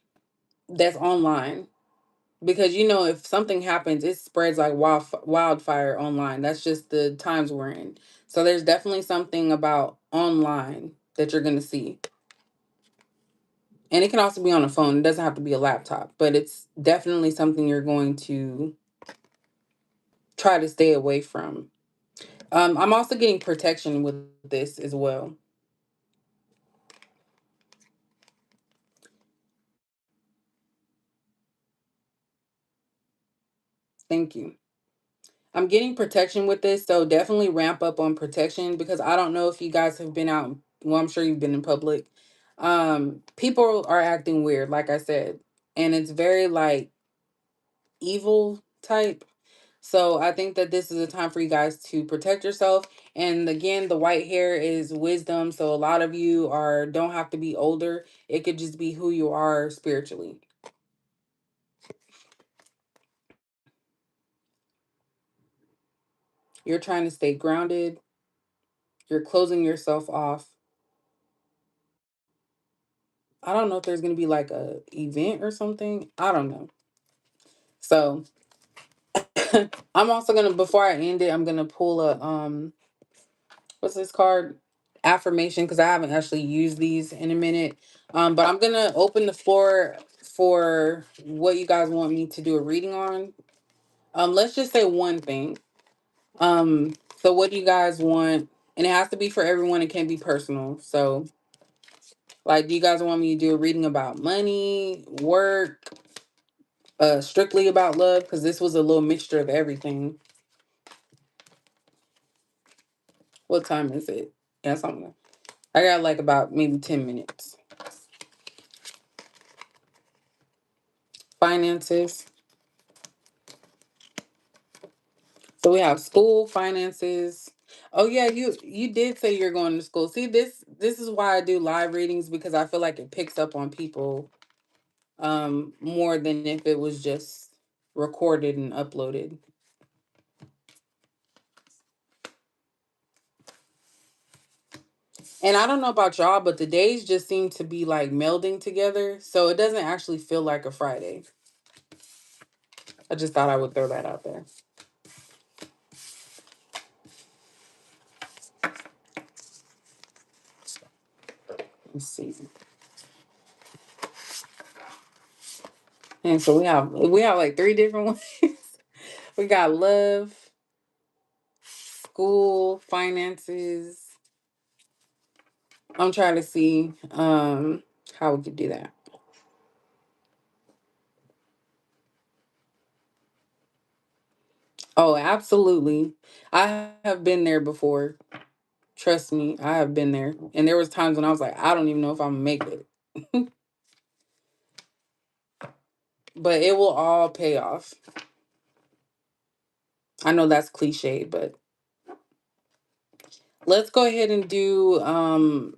that's online because you know if something happens, it spreads like wildfire online. That's just the times we're in. So there's definitely something about online that you're going to see. And it can also be on a phone. It doesn't have to be a laptop, but it's definitely something you're going to try to stay away from. I'm also getting protection with this as well. Thank you. I'm getting protection with this, so definitely ramp up on protection because I don't know if you guys have been out. Well, I'm sure you've been in public. People are acting weird, like I said, and it's very like evil type. So I think that this is a time for you guys to protect yourself. And again, the white hair is wisdom. So a lot of you are don't have to be older. It could just be who you are spiritually. You're trying to stay grounded. You're closing yourself off. I don't know if there's gonna be like a event or something. I don't know. So I'm also gonna before I end it, I'm gonna pull a what's this card? Affirmation because I haven't actually used these in a minute. But I'm gonna open the floor for what you guys want me to do a reading on. Let's just say one thing. So what do you guys want? And it has to be for everyone. It can't be personal. So, like, do you guys want me to do a reading about money, work, strictly about love? Because this was a little mixture of everything. What time is it? Yeah, something. I got like about maybe 10 minutes. Finances. So we have school, finances. Oh yeah, you did say you're going to school. See, this is why I do live readings because I feel like it picks up on people more than if it was just recorded and uploaded. And I don't know about y'all, but the days just seem to be like melding together, so it doesn't actually feel like a Friday. I just thought I would throw that out there. Let's see. And so we have like three different ones. We got love, school, finances. I'm trying to see how we could do that. Oh, absolutely. I have been there before. Trust me, I have been there. And there was times when I was like, I don't even know if I'm gonna make it. But it will all pay off. I know that's cliche, but let's go ahead and do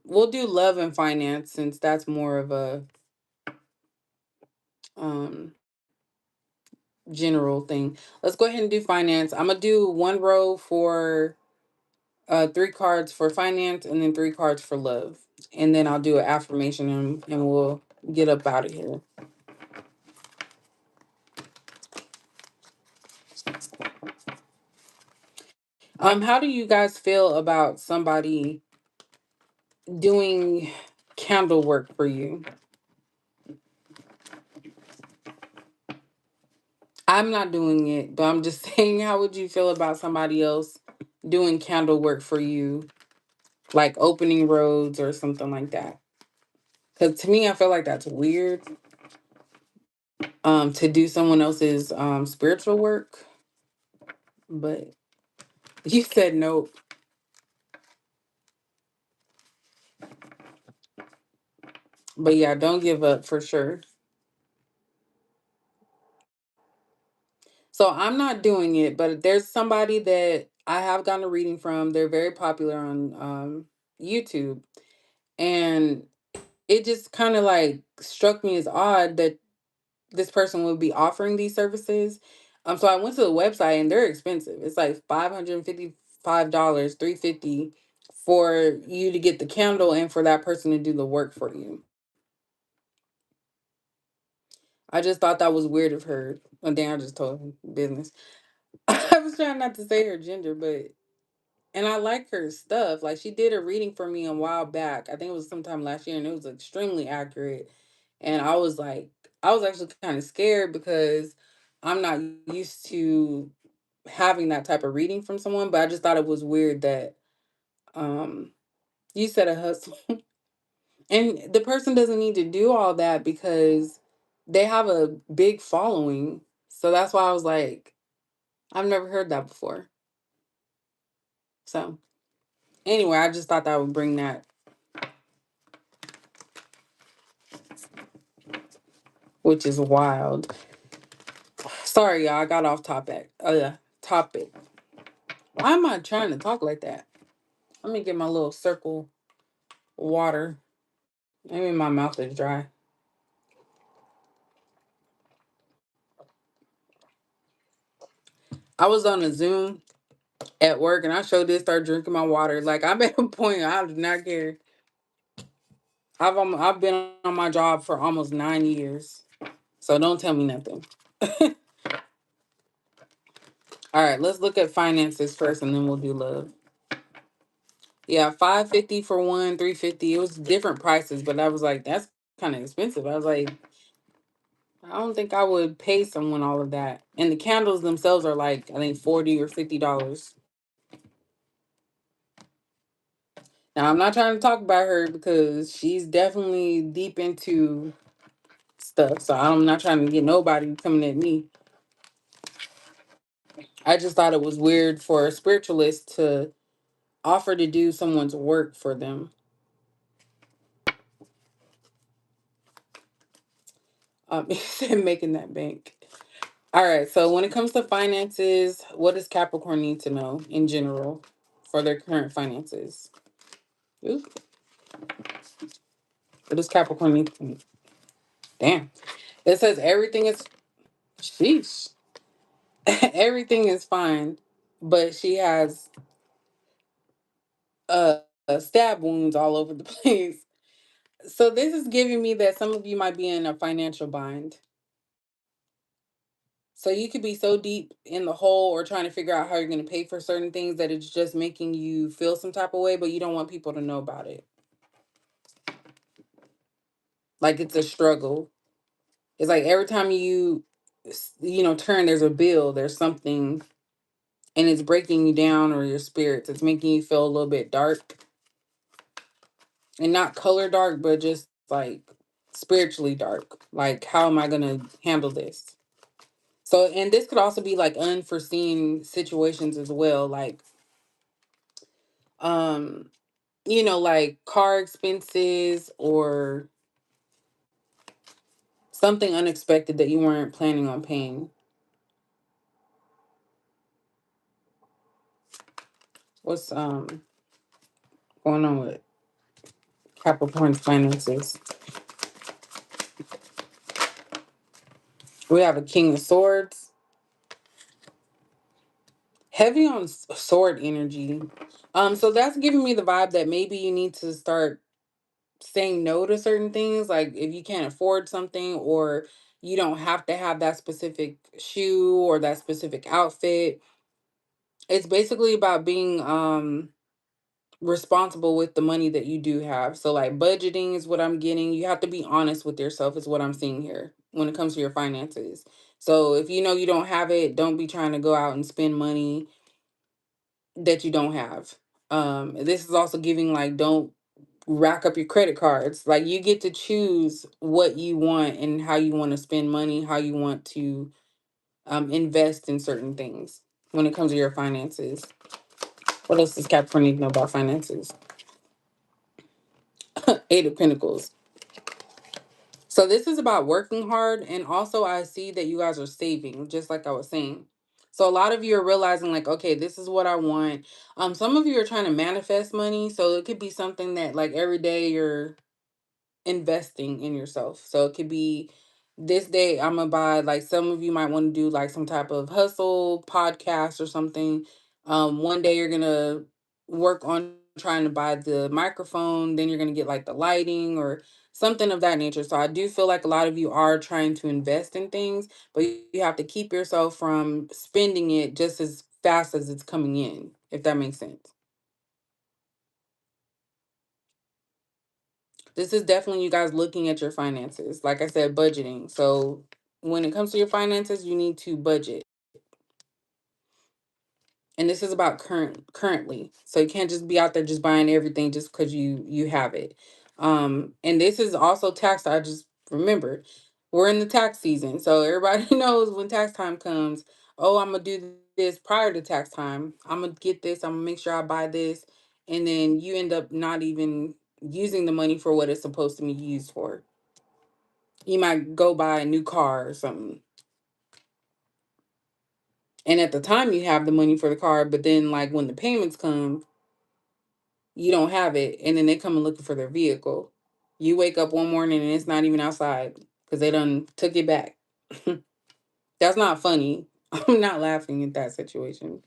we'll do love and finance since that's more of a um general thing. Let's go ahead and do finance. I'm gonna do one row for three cards for finance and then three cards for love. And then I'll do an affirmation and we'll get up out of here. How do you guys feel about somebody doing candle work for you? I'm not doing it, but I'm just saying, how would you feel about somebody else doing candle work for you, like opening roads or something like that? Because to me, I feel like that's weird. To do someone else's spiritual work, but you said no. But yeah, don't give up for sure. So I'm not doing it, but there's somebody that I have gotten a reading from. They're very popular on YouTube, and it just kind of like struck me as odd that this person would be offering these services. So I went to the website and they're expensive. It's like $555, 350 for you to get the candle and for that person to do the work for you. I just thought that was weird of her. And then I just told her business. I was trying not to say her gender, but and I like her stuff. Like she did a reading for me a while back. I think it was sometime last year, and it was extremely accurate. And I was like, I was actually kind of scared because I'm not used to having that type of reading from someone. But I just thought it was weird that um you said a hustle, and the person doesn't need to do all that because they have a big following. So that's why I was like, I've never heard that before. So anyway, I just thought that would bring that, which is wild. Sorry, y'all. I got off topic. Topic. Why am I trying to talk like that? Let me get my little circle water. Maybe my mouth is dry. I was on a Zoom at work and I showed this, start drinking my water. Like I'm at a point I do not care. I've been on my job for almost 9 years, so don't tell me nothing. All right, let's look at finances first, and then we'll do love. Yeah, 550 for one, 350. It was different prices, but I was like, that's kind of expensive. I was like, I don't think I would pay someone all of that. And the candles themselves are like, I think $40 or $50. Now I'm not trying to talk about her because she's definitely deep into stuff. So I'm not trying to get nobody coming at me. I just thought it was weird for a spiritualist to offer to do someone's work for them. Making that bank. All right. So when it comes to finances, what does Capricorn need to know in general for their current finances? Ooh, what does Capricorn need to know? Damn. It says everything is, sheesh. Everything is fine, but she has uh, stab wounds all over the place. So this is giving me that some of you might be in a financial bind. So you could be so deep in the hole or trying to figure out how you're going to pay for certain things that it's just making you feel some type of way, but you don't want people to know about it. Like it's a struggle. It's like every time you turn, there's a bill, there's something, and it's breaking you down or your spirits. It's making you feel a little bit dark, and not color dark, but just like spiritually dark. Like, how am I going to handle this? So, and this could also be like unforeseen situations as well. Like, um, like car expenses or something unexpected that you weren't planning on paying. What's going on with Capricorn's finances? We have a King of Swords, heavy on sword energy. So that's giving me the vibe that maybe you need to start saying no to certain things. Like if you can't afford something, or you don't have to have that specific shoe or that specific outfit. It's basically about being responsible with the money that you do have. So like budgeting is what I'm getting. You have to be honest with yourself is what I'm seeing here when it comes to your finances. So if you know you don't have it, don't be trying to go out and spend money that you don't have. This is also giving like, don't rack up your credit cards. Like you get to choose what you want and how you want to spend money, how you want to invest in certain things when it comes to your finances. What else does Capricorn need to know about finances? Eight of Pentacles. So this is about working hard, and also I see that you guys are saving, just like I was saying. So a lot of you are realizing like, okay, this is what I want. Some of you are trying to manifest money, so it could be something that like every day you're investing in yourself. So it could be, this day I'm gonna buy, like some of you might want to do like some type of hustle podcast or something. One day you're gonna work on trying to buy the microphone, then you're gonna get like the lighting or something of that nature. So I do feel like a lot of you are trying to invest in things, but you have to keep yourself from spending it just as fast as it's coming in, if that makes sense. This is definitely you guys looking at your finances. Like I said, budgeting. So when it comes to your finances, you need to budget. And this is about currently. So you can't just be out there just buying everything just because you have it. And this is also tax. I just remembered we're in the tax season. So everybody knows when tax time comes, oh, I'm gonna do this prior to tax time. I'm gonna get this, I'm gonna make sure I buy this. And then you end up not even using the money for what it's supposed to be used for. You might go buy a new car or something. And at the time you have the money for the car, but then like when the payments come, you don't have it, and then they come and looking for their vehicle. You wake up one morning and it's not even outside because they done took it back. That's not funny. I'm not laughing at that situation.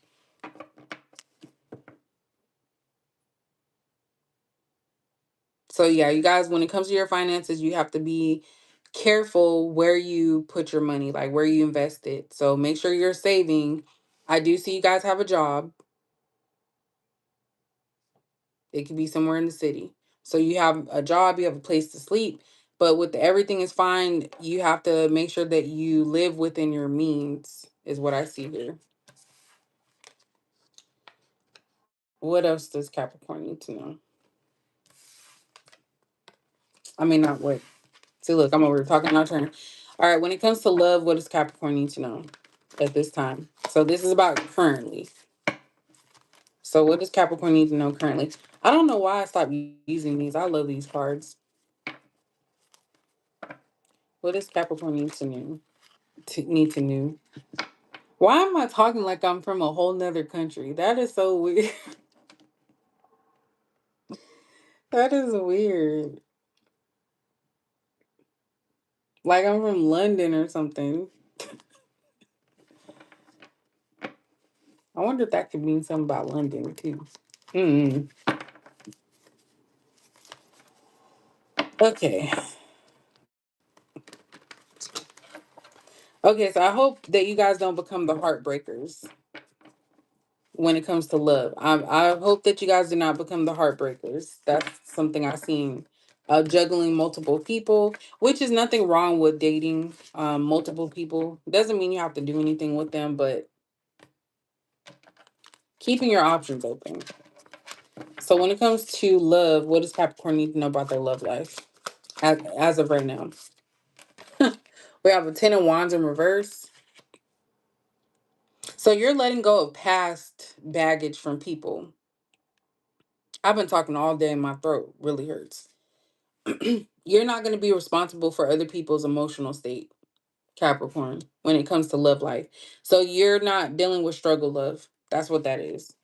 So yeah, you guys, when it comes to your finances, you have to be careful where you put your money, like where you invest it. So make sure you're saving. I do see you guys have a job. It could be somewhere in the city. So you have a job, you have a place to sleep, but with everything is fine, you have to make sure that you live within your means, is what I see here. What else does Capricorn need to know? I mean, not what. See, look, I'm over talking our turn. All right, when it comes to love, what does Capricorn need to know at this time? So this is about currently. So what does Capricorn need to know currently? I don't know why I stopped using these. I love these cards. What does Capricorn need to know? Need to know? Why am I talking like I'm from a whole nother country? That is so weird. That is weird. Like I'm from London or something. I wonder if that could mean something about London too. Hmm. Okay. Okay, so I hope that you guys don't become the heartbreakers when it comes to love. I hope that you guys do not become the heartbreakers. That's something I've seen. Juggling multiple people, which is nothing wrong with dating multiple people. Doesn't mean you have to do anything with them, but keeping your options open. So when it comes to love, what does Capricorn need to know about their love life as of right now? We have a 10 of Wands in reverse. So you're letting go of past baggage from people. I've been talking all day and my throat really hurts. You're not going to be responsible for other people's emotional state, Capricorn, when it comes to love life. So you're not dealing with struggle love. That's what that is.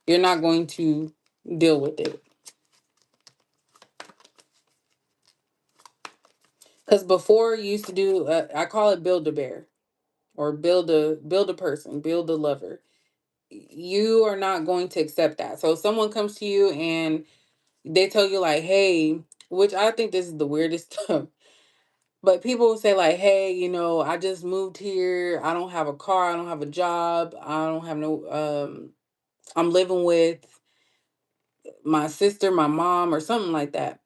You're not going to deal with it. Because before you used to do, I call it build a bear or build a person, build a lover. You are not going to accept that. So if someone comes to you and they tell you like, hey, which I think this is the weirdest stuff. But people will say like, hey, I just moved here. I don't have a car. I don't have a job. I don't have I'm living with my sister, my mom, or something like that.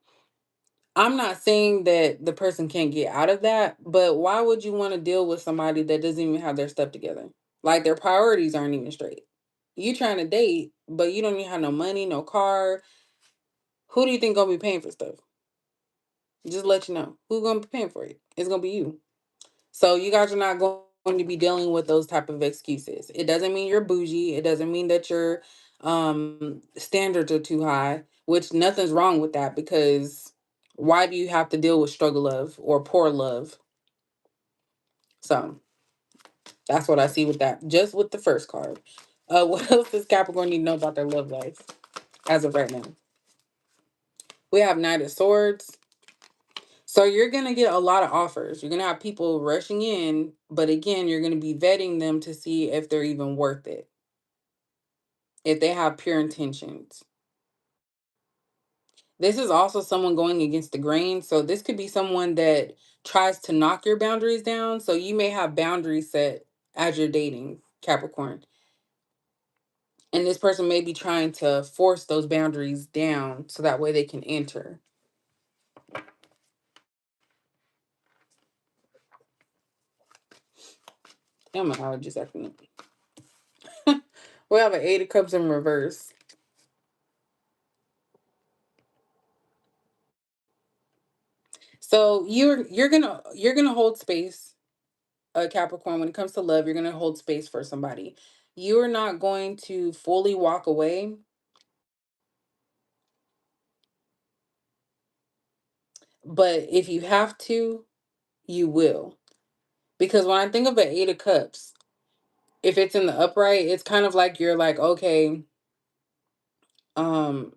I'm not saying that the person can't get out of that, but why would you want to deal with somebody that doesn't even have their stuff together? Like their priorities aren't even straight. You trying to date, but you don't even have no money, no car. Who do you think gonna be paying for stuff? Just let you know. Who's gonna be paying for it? It's gonna be you. So you guys are not going to be dealing with those type of excuses. It doesn't mean you're bougie. It doesn't mean that your standards are too high, which nothing's wrong with that because why do you have to deal with struggle love or poor love? So that's what I see with that. Just with the first card. What else does Capricorn need to know about their love life as of right now? We have Knight of Swords. So you're going to get a lot of offers. You're going to have people rushing in, but again, you're going to be vetting them to see if they're even worth it. If they have pure intentions. This is also someone going against the grain. So this could be someone that tries to knock your boundaries down. So you may have boundaries set as you're dating, Capricorn. And this person may be trying to force those boundaries down so that way they can enter. Damn, my allergies acting up. We have an Eight of Cups in reverse. So you're gonna hold space, Capricorn. When it comes to love, you're gonna hold space for somebody. You are not going to fully walk away, but if you have to, you will. Because when I think of an Eight of Cups, if it's in the upright, it's kind of like you're like, okay, I'm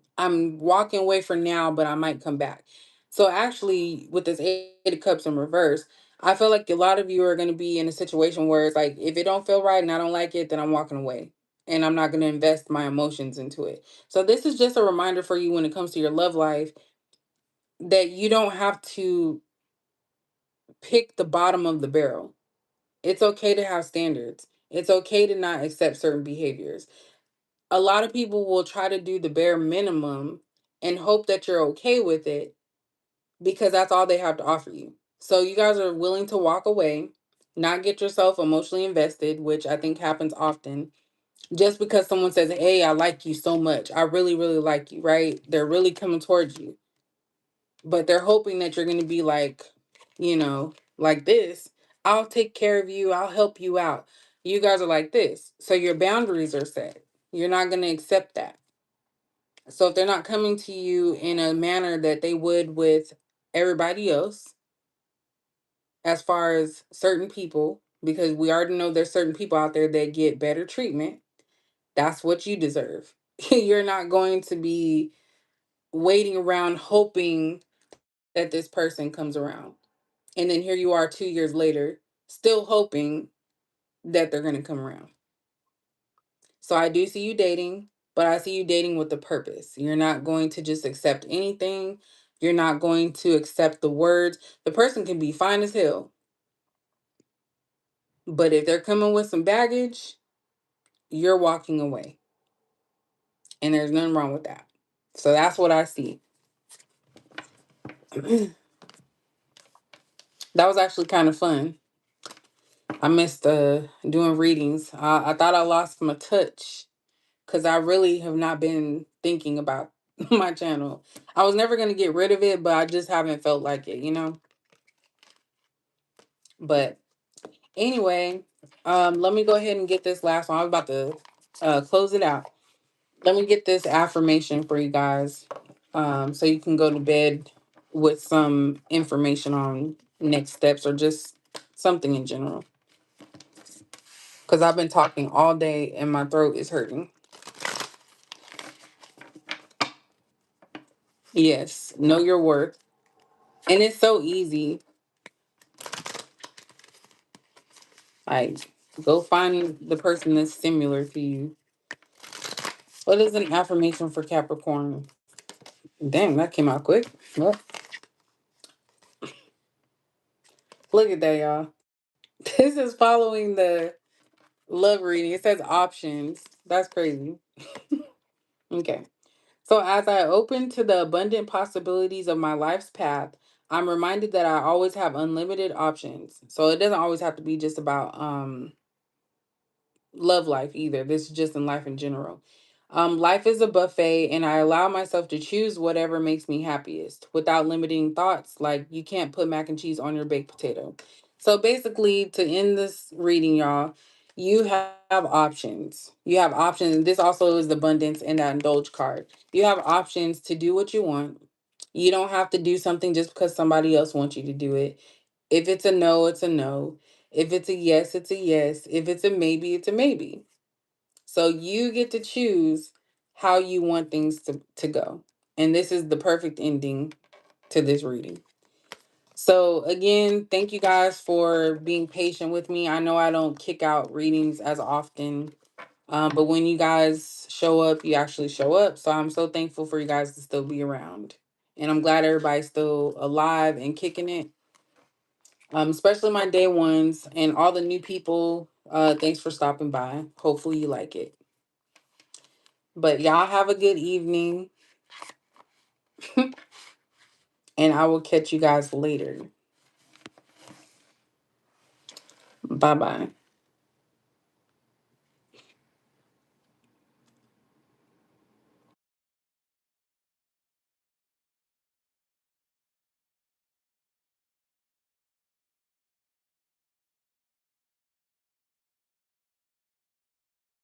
walking away for now, but I might come back. So actually, with this Eight of Cups in reverse, I feel like a lot of you are going to be in a situation where it's like, if it don't feel right and I don't like it, then I'm walking away. And I'm not going to invest my emotions into it. So this is just a reminder for you when it comes to your love life that you don't have to pick the bottom of the barrel. It's okay to have standards. It's okay to not accept certain behaviors. A lot of people will try to do the bare minimum and hope that you're okay with it because that's all they have to offer you. So you guys are willing to walk away, not get yourself emotionally invested, which I think happens often, just because someone says, hey, I like you so much. I really, really like you, right? They're really coming towards you, but they're hoping that you're going to be like, like this. I'll take care of you. I'll help you out. You guys are like this. So your boundaries are set. You're not going to accept that. So if they're not coming to you in a manner that they would with everybody else, as far as certain people, because we already know there's certain people out there that get better treatment, that's what you deserve. You're not going to be waiting around hoping that this person comes around. And then here you are 2 years later, still hoping that they're going to come around. So I do see you dating, but I see you dating with a purpose. You're not going to just accept anything. You're not going to accept the words. The person can be fine as hell. But if they're coming with some baggage, you're walking away. And there's nothing wrong with that. So that's what I see. That was actually kind of fun. I missed doing readings. I thought I lost my touch because I really have not been thinking about my channel. I was never going to get rid of it, but I just haven't felt like it, you know? But anyway, let me go ahead and get this last one. I was about to close it out. Let me get this affirmation for you guys, so you can go to bed with some information on next steps or just something in general. Because I've been talking all day and my throat is hurting. Yes, know your worth. And it's so easy. Like, go find the person that's similar to you. What is an affirmation for Capricorn? Damn, that came out quick. Well, look at that, y'all. This is following the love reading. It says options. That's crazy. Okay. So as I open to the abundant possibilities of my life's path, I'm reminded that I always have unlimited options. So it doesn't always have to be just about love life either. This is just in life in general. Life is a buffet, and I allow myself to choose whatever makes me happiest without limiting thoughts. Like, you can't put mac and cheese on your baked potato. So basically, to end this reading, y'all, you have options. You have options. This also is the abundance and that indulge card. You have options to do what you want. You don't have to do something just because somebody else wants you to do it. If it's a no, it's a no. If it's a yes, it's a yes. If it's a maybe, it's a maybe. So you get to choose how you want things to go. And this is the perfect ending to this reading. So again, thank you guys for being patient with me. I know I don't kick out readings as often, but when you guys show up, you actually show up. So I'm so thankful for you guys to still be around. And I'm glad everybody's still alive and kicking it. Especially my day ones and all the new people. Thanks for stopping by. Hopefully you like it. But y'all have a good evening. And I will catch you guys later. Bye bye.